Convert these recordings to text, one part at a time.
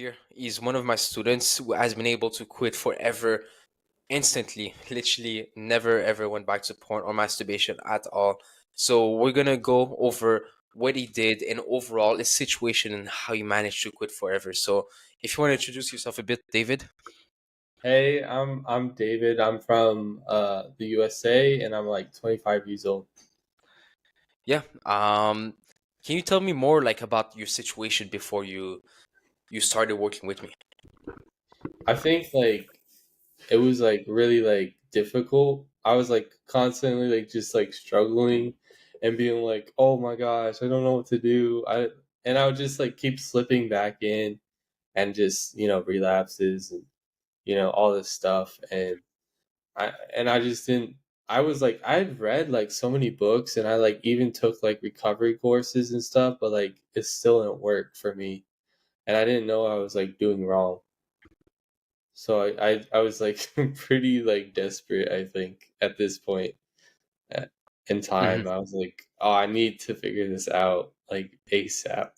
here. He's one of my students who has been able to quit forever, instantly, literally never ever went back to porn or masturbation at all. So we're gonna go over what he did and overall his situation and how he managed to quit forever. So if you want to introduce yourself a bit, David. Hey, I'm David. I'm from the USA and I'm like 25 years old. Yeah. Can you tell me more like about your situation before you started working with me? I think like it was like really like difficult. I was like constantly like just like struggling and being like, "Oh my gosh, I don't know what to do." I would just like keep slipping back in and just, relapses and all this stuff and I just didn't. I was like, I had read like so many books and I like even took like recovery courses and stuff, but like it still didn't work for me. And I didn't know I was like doing wrong. So I was like pretty like desperate, I think, at this point uh, in time. I was like, oh, I need to figure this out like ASAP.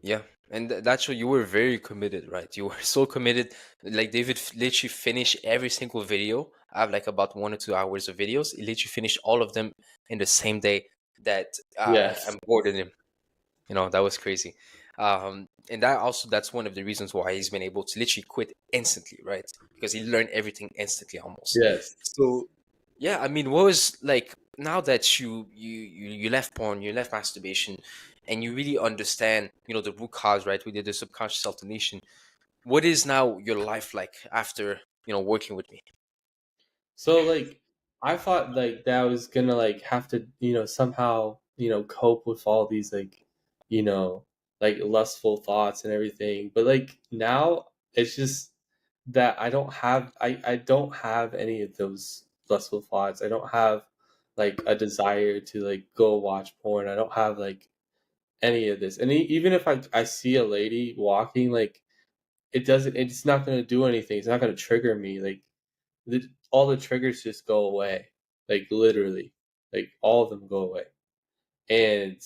Yeah, and that's what you were very committed, right? You were so committed. Like David literally finished every single video. I have like about 1 or 2 hours of videos. He literally finished all of them in the same day that Yes. I'm boarding him. That was crazy. And that's one of the reasons why he's been able to literally quit instantly, right? Because he learned everything instantly almost. Yes. So yeah, I mean, what was like now that you left porn, you left masturbation, and you really understand, the root cause, right? We did the subconscious self-donation. What is now your life like after, working with me? So like I thought like that I was gonna like have to, somehow, cope with all these you know, like lustful thoughts and everything. But like now it's just that I don't have any of those lustful thoughts. I don't have like a desire to like go watch porn. I don't have like any of this. And even if I see a lady walking, like it's not gonna do anything. It's not gonna trigger me. Like all the triggers just go away, like literally, like all of them go away, and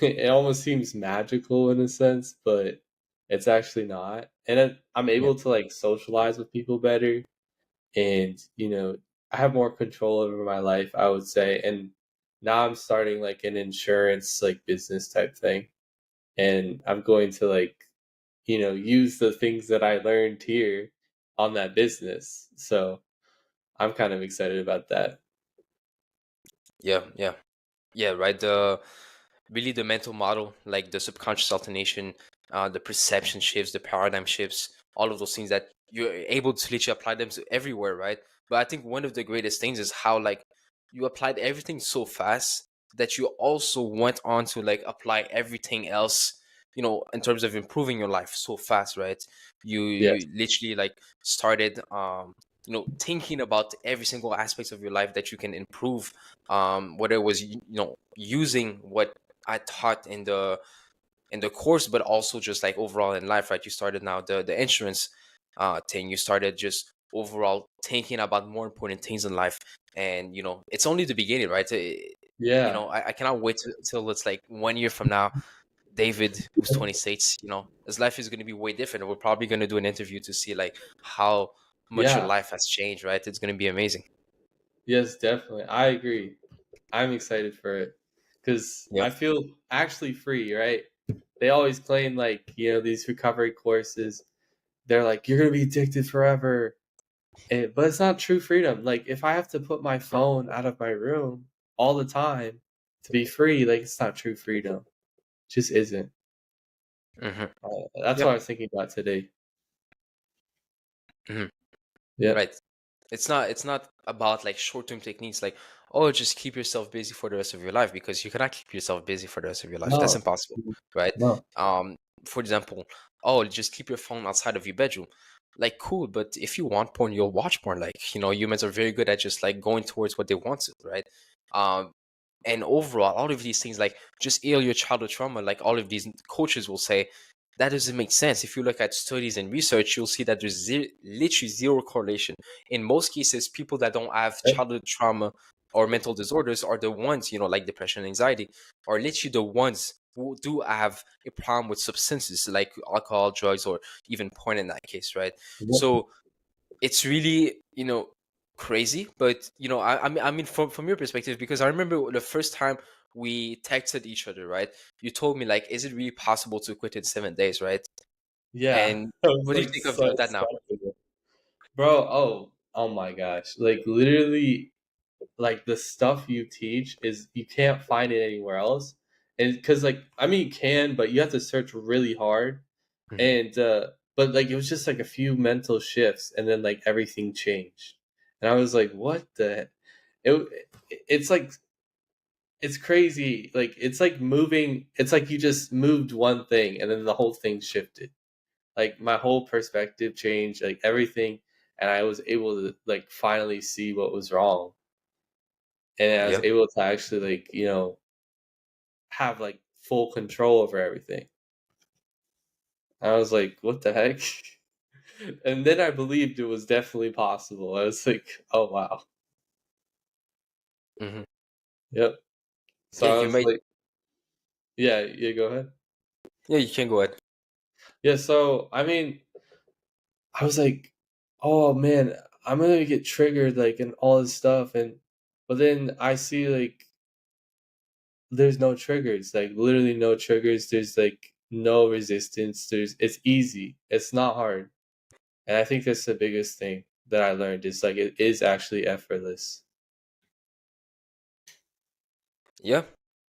it almost seems magical in a sense, but it's actually not. And I'm Yeah. able to like socialize with people better, and I have more control over my life, I would say. And now I'm starting like an insurance like business type thing, and I'm going to like use the things that I learned here on that business. So I'm kind of excited about that. Yeah, yeah. Yeah, right. The mental model, like the subconscious alternation, the perception shifts, the paradigm shifts, all of those things that you're able to literally apply them to everywhere, right? But I think one of the greatest things is how like you applied everything so fast that you also went on to like apply everything else, in terms of improving your life so fast, right? You Yes. you literally like started thinking about every single aspect of your life that you can improve, whether it was using what I taught in the course, but also just like overall in life, right? You started now the insurance thing. You started just overall thinking about more important things in life, and it's only the beginning, right? Yeah. I cannot wait till it's like 1 year from now. David, who's 26, his life is going to be way different. We're probably going to do an interview to see like how much your Yeah. life has changed, right? It's going to be amazing. Yes, definitely. I agree. I'm excited for it because Yeah. I feel actually free, right? They always claim like, these recovery courses, they're like, you're going to be addicted forever. But it's not true freedom. Like, if I have to put my phone out of my room all the time to be free, like, it's not true freedom. It just isn't. Hmm. That's what Yeah. I was thinking about today. Hmm. Yeah. Right. It's not about like short-term techniques like, oh, just keep yourself busy for the rest of your life, because you cannot keep yourself busy for the rest of your life. That's No. impossible, right? No. um for example, oh, just keep your phone outside of your bedroom. Like, cool, but if you want porn, you'll watch porn. Like, humans are very good at just like going towards what they want to, right? um and overall, all of these things, like, just heal your childhood trauma, like all of these coaches will say, that doesn't make sense. If you look at studies and research, you'll see that there's literally zero correlation. In most cases, people that don't have Eh, childhood trauma or mental disorders are the ones, like depression and anxiety, are literally the ones who do have a problem with substances like alcohol, drugs, or even porn in that case, right? Yep. So it's really, crazy. But I mean, from your perspective, because I remember the first time we texted each other, right? You told me like, is it really possible to quit in 7 days, right? Yeah, And I was what do you like think so of that now? skeptical, bro. Oh my gosh! Like literally, like the stuff you teach is you can't find it anywhere else, and because like I mean you can, but you have to search really hard, Hmm. and but like it was just like a few mental shifts, and then like everything changed, and I was like, what the? It's like it's crazy. Like it's like moving. It's like you just moved one thing, and then the whole thing shifted. Like my whole perspective changed, like everything, and I was able to like finally see what was wrong, and I was Yeah. able to actually like have like full control over everything. I was like, what the heck? And then I believed it was definitely possible. I was like, oh wow, Hmm. yep. Yeah, So I you was made. like, yeah, yeah, go ahead. Yeah, you can go ahead. Yeah, so I mean, I was like, oh man, I'm gonna get triggered like and all this stuff, and but then I see like there's no triggers, like literally no triggers. There's like no resistance. It's easy. It's not hard. And I think that's the biggest thing that I learned is like it is actually effortless. Yeah.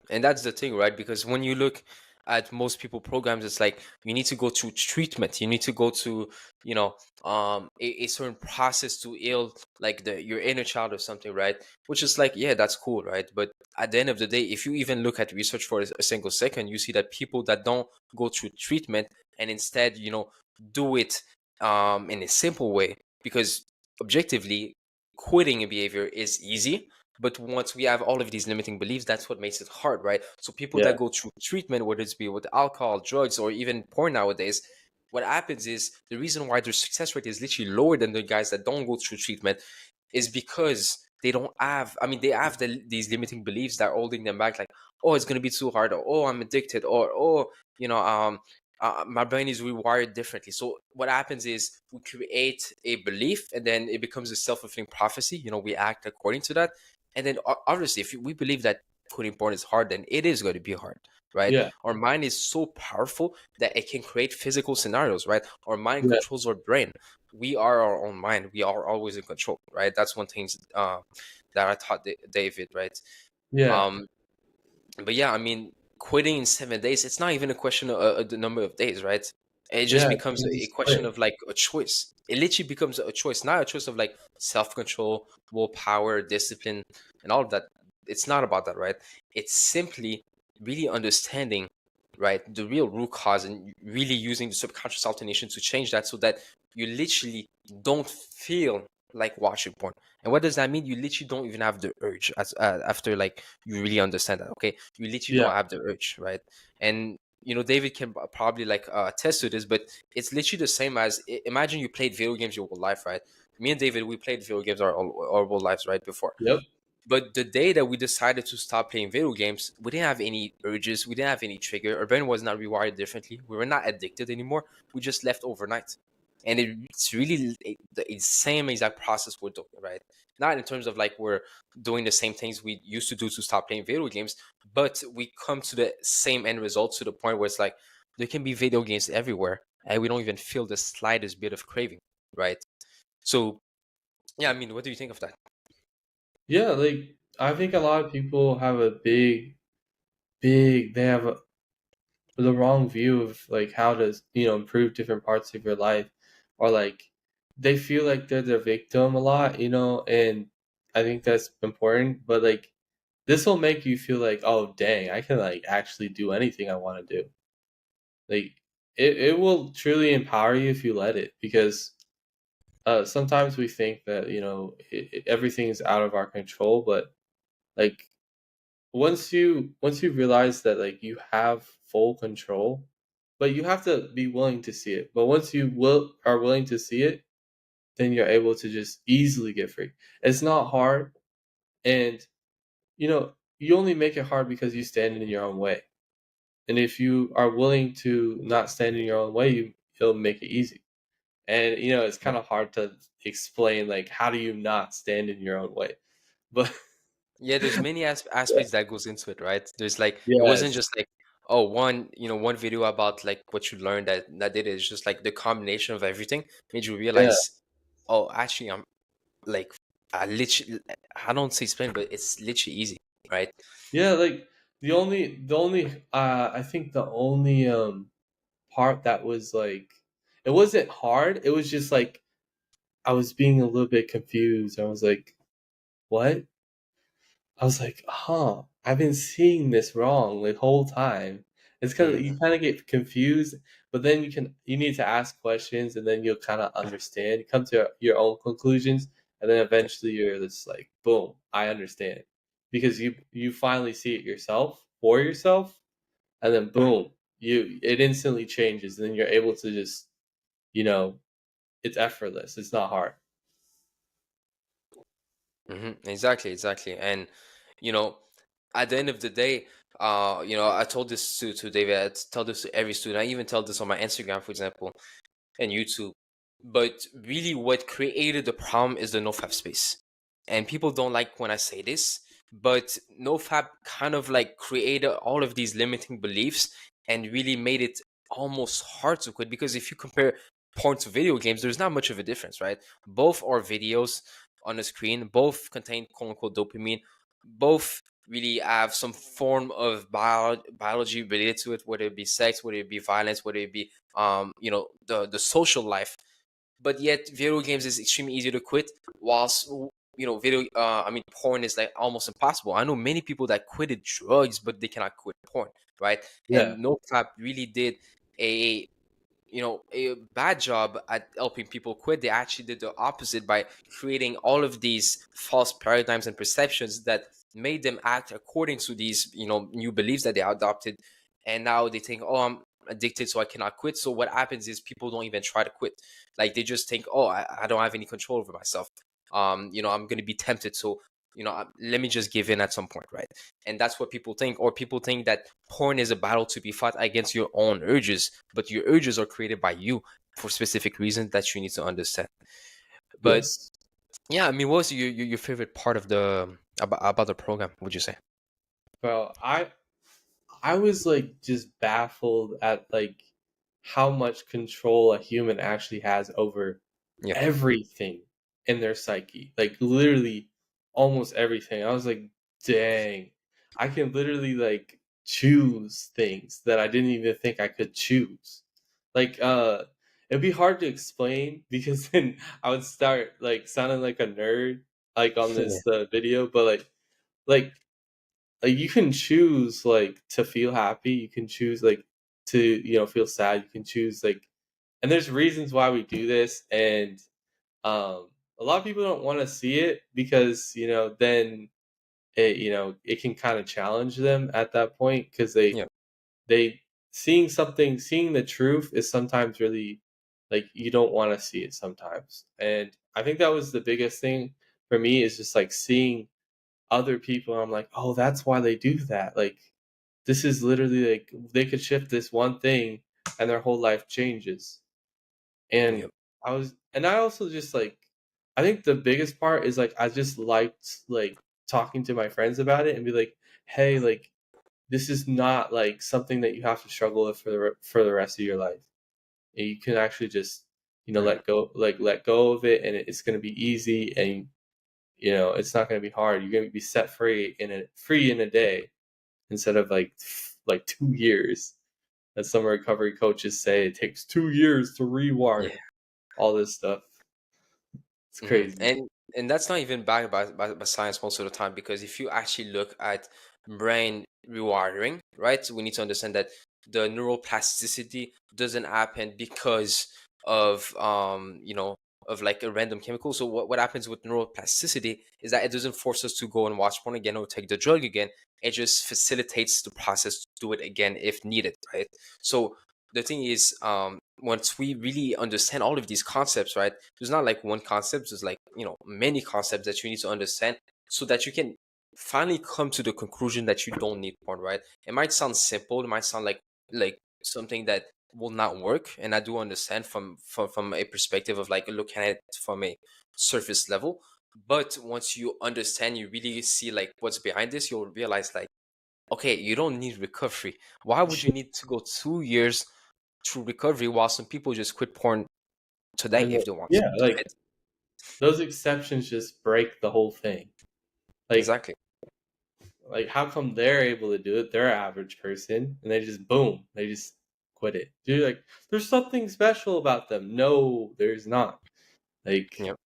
And that's the thing, right? Because when you look at most people programs, it's like you need to go to treatment. You need to go to, you know, a certain process to heal like your inner child or something, right? Which is like, yeah, that's cool, right? But at the end of the day, if you even look at research for a single second, you see that people that don't go through treatment and instead, do it in a simple way, because objectively, quitting a behavior is easy, but once we have all of these limiting beliefs, that's what makes it hard, right? So people Yeah, that go through treatment, whether it's be with alcohol, drugs, or even porn nowadays, what happens is the reason why their success rate is literally lower than the guys that don't go through treatment is because they don't have, I mean, they have these limiting beliefs that are holding them back, like, oh, it's going to be too hard, or oh, I'm addicted, or oh, my brain is rewired differently. So what happens is we create a belief, and then it becomes a self-fulfilling prophecy. We act according to that, and then obviously, if we believe that quitting porn is hard, then it is going to be hard, right? yeah, Our mind is so powerful that it can create physical scenarios, right? Our mind yeah, controls our brain. We are our own mind. We are always in control, right? That's one thing that I taught David, right? yeah, Um, but yeah, I mean, quitting in 7 days, it's not even a question of the number of days, right? It just yeah. becomes You a just question quit. of like a choice. It literally becomes a choice, not a choice of like self-control, willpower, discipline, and all of that. It's not about that, right? It's simply really understanding, right, the real root cause, and really using the subconscious alternation to change that, so that you literally don't feel like watching porn. And what does that mean? You literally don't even have the urge after like you really understand that. Okay, you literally Yeah, don't have the urge, right? And David can probably like attest to this, but it's literally the same as imagine you played video games your whole life, right? Me and David, we played video games our whole lives, right? Before. yep, But the day that we decided to stop playing video games, we didn't have any urges. We didn't have any trigger. Our brain was not rewired differently. We were not addicted anymore. We just left overnight. And it's really the same exact process we're doing, right? Not in terms of like we're doing the same things we used to do to stop playing video games, but we come to the same end result, to the point where it's like there can be video games everywhere and we don't even feel the slightest bit of craving, right? So, yeah, I mean, what do you think of that? yeah. Like I think a lot of people have a big. They have the wrong view of like how to improve different parts of your life, or like they feel like they're the victim a lot, and I think that's important, but like this will make you feel like, oh dang, I can like actually do anything I want to do. Like it will truly empower you if you let it, because sometimes we think that everything is out of our control, but like once you realize that like you have full control, but you have to be willing to see it. But once you are willing to see it, then you're able to just easily get free. It's not hard, and you only make it hard because you stand in your own way. And if you are willing to not stand in your own way, it'll make it easy. And it's Yeah, kind of hard to explain, like, how do you not stand in your own way? But yeah, there's many yeah. aspects that goes into it, right? There's like it wasn't Yes. just like, oh, one video about like what you learned that did it. It's just like the combination of everything made you Yeah. realize, oh, actually, I'm like, I literally, I don't say explain, but it's literally easy, right? Yeah, like the only I think the only part that was like, it wasn't hard. It was just like I was being a little bit confused. I was like, "What?" I was like, "Huh, I've been seeing this wrong the whole time." It's because Hmm. you kind of get confused, but then you need to ask questions, and then you'll kind of understand. You come to your own conclusions, and then eventually you're just like, "Boom, I understand," because you finally see it yourself for yourself, and then boom, it instantly changes, and then you're able to just, you know, it's effortless. It's not hard. Exactly, exactly. And you know, at the end of the day, I told this to David. I tell this to every student. I even tell this on my Instagram, for example, and YouTube. But really, what created the problem is the nofap space. And people don't like when I say this, but nofap kind of like created all of these limiting beliefs and really made it almost hard to quit. Because if you compare porn to video games, there's not much of a difference, right? Both are videos on the screen, both contain quote unquote dopamine, both really have some form of biology related to it, whether it be sex, whether it be violence, whether it be the social life. But yet video games is extremely easy to quit, whilst video I mean porn is like almost impossible. I know many people that quitted drugs but they cannot quit porn, right? Yeah. And nofap really did a a bad job at helping people quit. They actually did the opposite by creating all of these false paradigms and perceptions that made them act according to these new beliefs that they adopted. And now they think, oh, I'm addicted so I cannot quit. So what happens is people don't even try to quit. Like they just think, oh, I don't have any control over myself. I'm going to be tempted, so let me just give in at some point, right? And that's what people think. Or people think that porn is a battle to be fought against your own urges, but your urges are created by you for specific reasons that you need to understand. But Yes. yeah, I mean, what was your favorite part of the about the program, would you say? Bro, I was like just baffled at like how much control a human actually has over Yeah. everything in their psyche. Like literally almost everything. I was like, dang, I can literally like choose things that I didn't even think I could choose. Like it'd be hard to explain because then I would start like sounding like a nerd like on Yeah. this video, but like you can choose like to feel happy, you can choose like to feel sad, you can choose like, and there's reasons why we do this, and a lot of people don't want to see it because then it can kind of challenge them at that point because Yeah. they seeing the truth is sometimes really like you don't want to see it sometimes, and I think that was the biggest thing for me is just like seeing other people, I'm like, "Oh, that's why they do that." Like, this is literally like they could shift this one thing and their whole life changes. Yeah. And I also just like I think the biggest part is like I just liked like talking to my friends about it and be like, "Hey, like this is not like something that you have to struggle with for the rest of your life. And you can actually just Right. let go of it, and it's going to be easy, and it's not going to be hard. You're going to be set free in a day instead of like 2 years. As some recovery coaches say, it takes 2 years to Yeah. rewire all this stuff. It's crazy. And that's not even backed by science most of the time, because if you actually look at brain rewiring, right? So we need to understand that the neuroplasticity doesn't happen because of of like a random chemical. So what happens with neuroplasticity is that it doesn't force us to go and watch porn again or take the drug again. It just facilitates the process to do it again if needed, right? So the thing is, once we really understand all of these concepts, right? There's not like one concept, there's like many concepts that you need to understand so that you can finally come to the conclusion that you don't need porn, right? It might sound simple, it might sound like something that will not work, and I do understand from a perspective of like looking at it from a surface level. But once you understand, you really see like what's behind this, you'll realize like, okay, you don't need recovery. Why would you need to go 2 years through recovery while some people just quit porn today And if they want to, yeah, like right? those exceptions just break the whole thing. Like Exactly. like how come they're able to do it? They're an average person, and they just boom, they just quit it. Dude, like there's something special about them. No, there's not. Like Yep.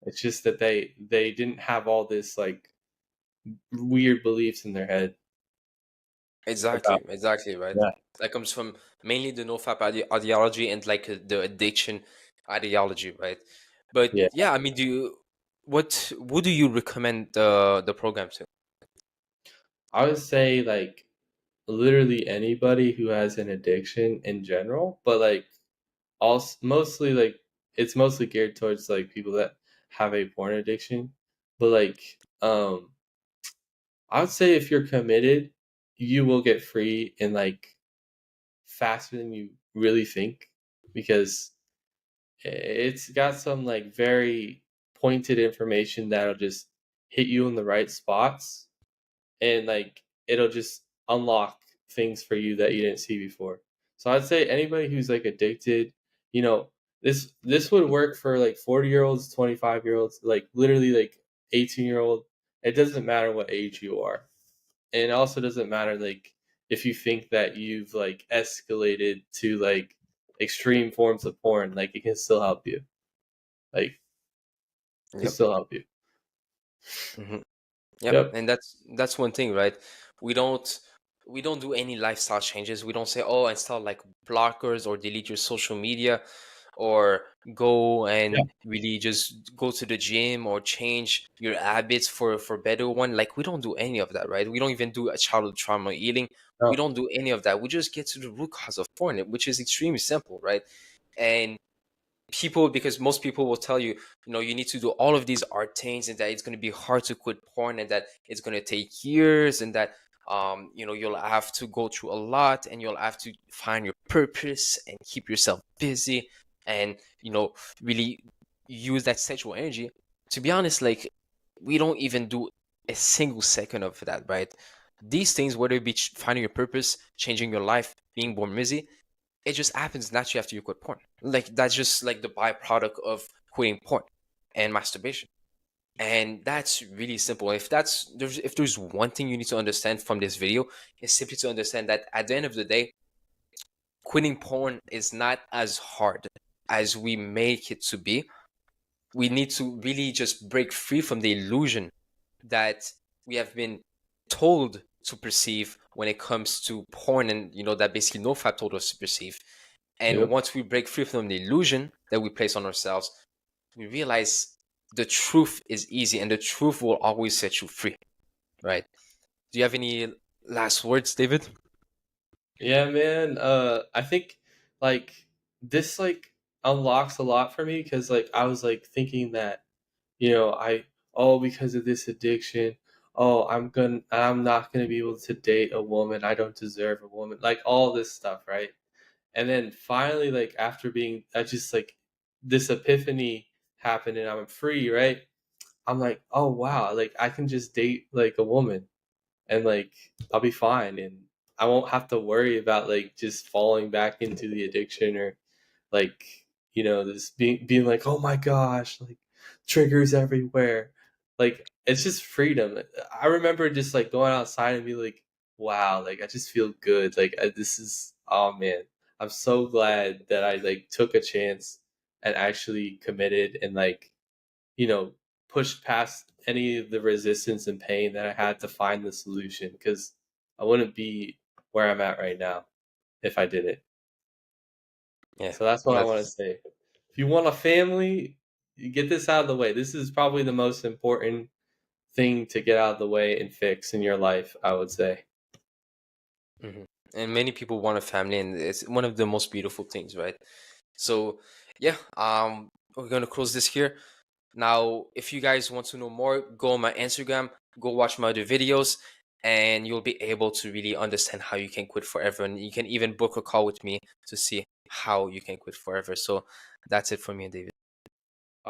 it's just that they didn't have all this like weird beliefs in their head about Exactly, right. yeah, That comes from mainly the nofap ideology and like the addiction ideology, right? But yeah. yeah, I mean, what do you recommend the program to? I would say like literally anybody who has an addiction in general, but like also mostly like it's mostly geared towards like people that have a porn addiction. But like I would say if you're committed, you will get free in like faster than you really think because it's got some like very pointed information that'll just hit you in the right spots and like it'll just unlock things for you that you didn't see before. So I'd say anybody who's like addicted, you know, this would work for like 40-year-olds, 25-year-olds, like literally like 18-year-old. It doesn't matter what age you are. And it also doesn't matter like if you think that you've like escalated to like extreme forms of porn, like it can still help you. Like it can Yep. still help you. Hmm. Yep. Yep. And that's one thing, right? We don't we don't do any lifestyle changes. We don't say, oh, install like blockers or delete your social media or go Yeah. and really just go to the gym or change your habits for better one. Like we don't do any of that, right? We don't even do a childhood trauma healing. We No. don't do any of that. We just get to the root cause of porn, which is extremely simple, right? And people, because most people will tell you, you need to do all of these art things and that it's going to be hard to quit porn and that it's going to take years and that you'll have to go through a lot and you'll have to find your purpose and keep yourself busy and really use that sexual energy. To be honest, like we don't even do a single second of that, right? These things, whether it be finding your purpose, changing your life, being born busy, it just happens naturally after you quit porn. Like that's just like the byproduct of quitting porn and masturbation. And that's really simple. If there's one thing you need to understand from this video, is simply to understand that at the end of the day, quitting porn is not as hard as we make it to be. We need to really just break free from the illusion that we have been told to perceive when it comes to porn, and that basically nofap told us to perceive. And Yep. once we break free from the illusion that we place on ourselves, we realize the truth is easy and the truth will always set you free, right? Do you have any last words, David? Yeah, man. I think like this like unlocks a lot for me because like I was like thinking that I because of this addiction, I'm not gonna be able to date a woman. I don't deserve a woman. Like all this stuff, right? And then finally, like after being, I just like this epiphany happened and I'm free, right? I'm like, oh wow, like I can just date like a woman and like I'll be fine and I won't have to worry about like just falling back into the addiction or like this being like oh my gosh like triggers everywhere like it's just freedom. I remember just like going outside and be like wow like I just feel good like this is oh man I'm so glad that I like took a chance and actually committed and like you know, pushed past any of the resistance and pain that I had to find the solution because I wouldn't be where I'm at right now if I did it. Yeah, So that's what I want to that's say. If you want a family, you get this out of the way. This is probably the most important thing to get out of the way and fix in your life, I would say. mhm. And many people want a family, and it's one of the most beautiful things, right? So, yeah, we're gonna close this here. Now, if you guys want to know more, go on my Instagram, go watch my other videos, and you'll be able to really understand how you can quit forever. And you can even book a call with me to see how you can quit forever. So that's it for me, David.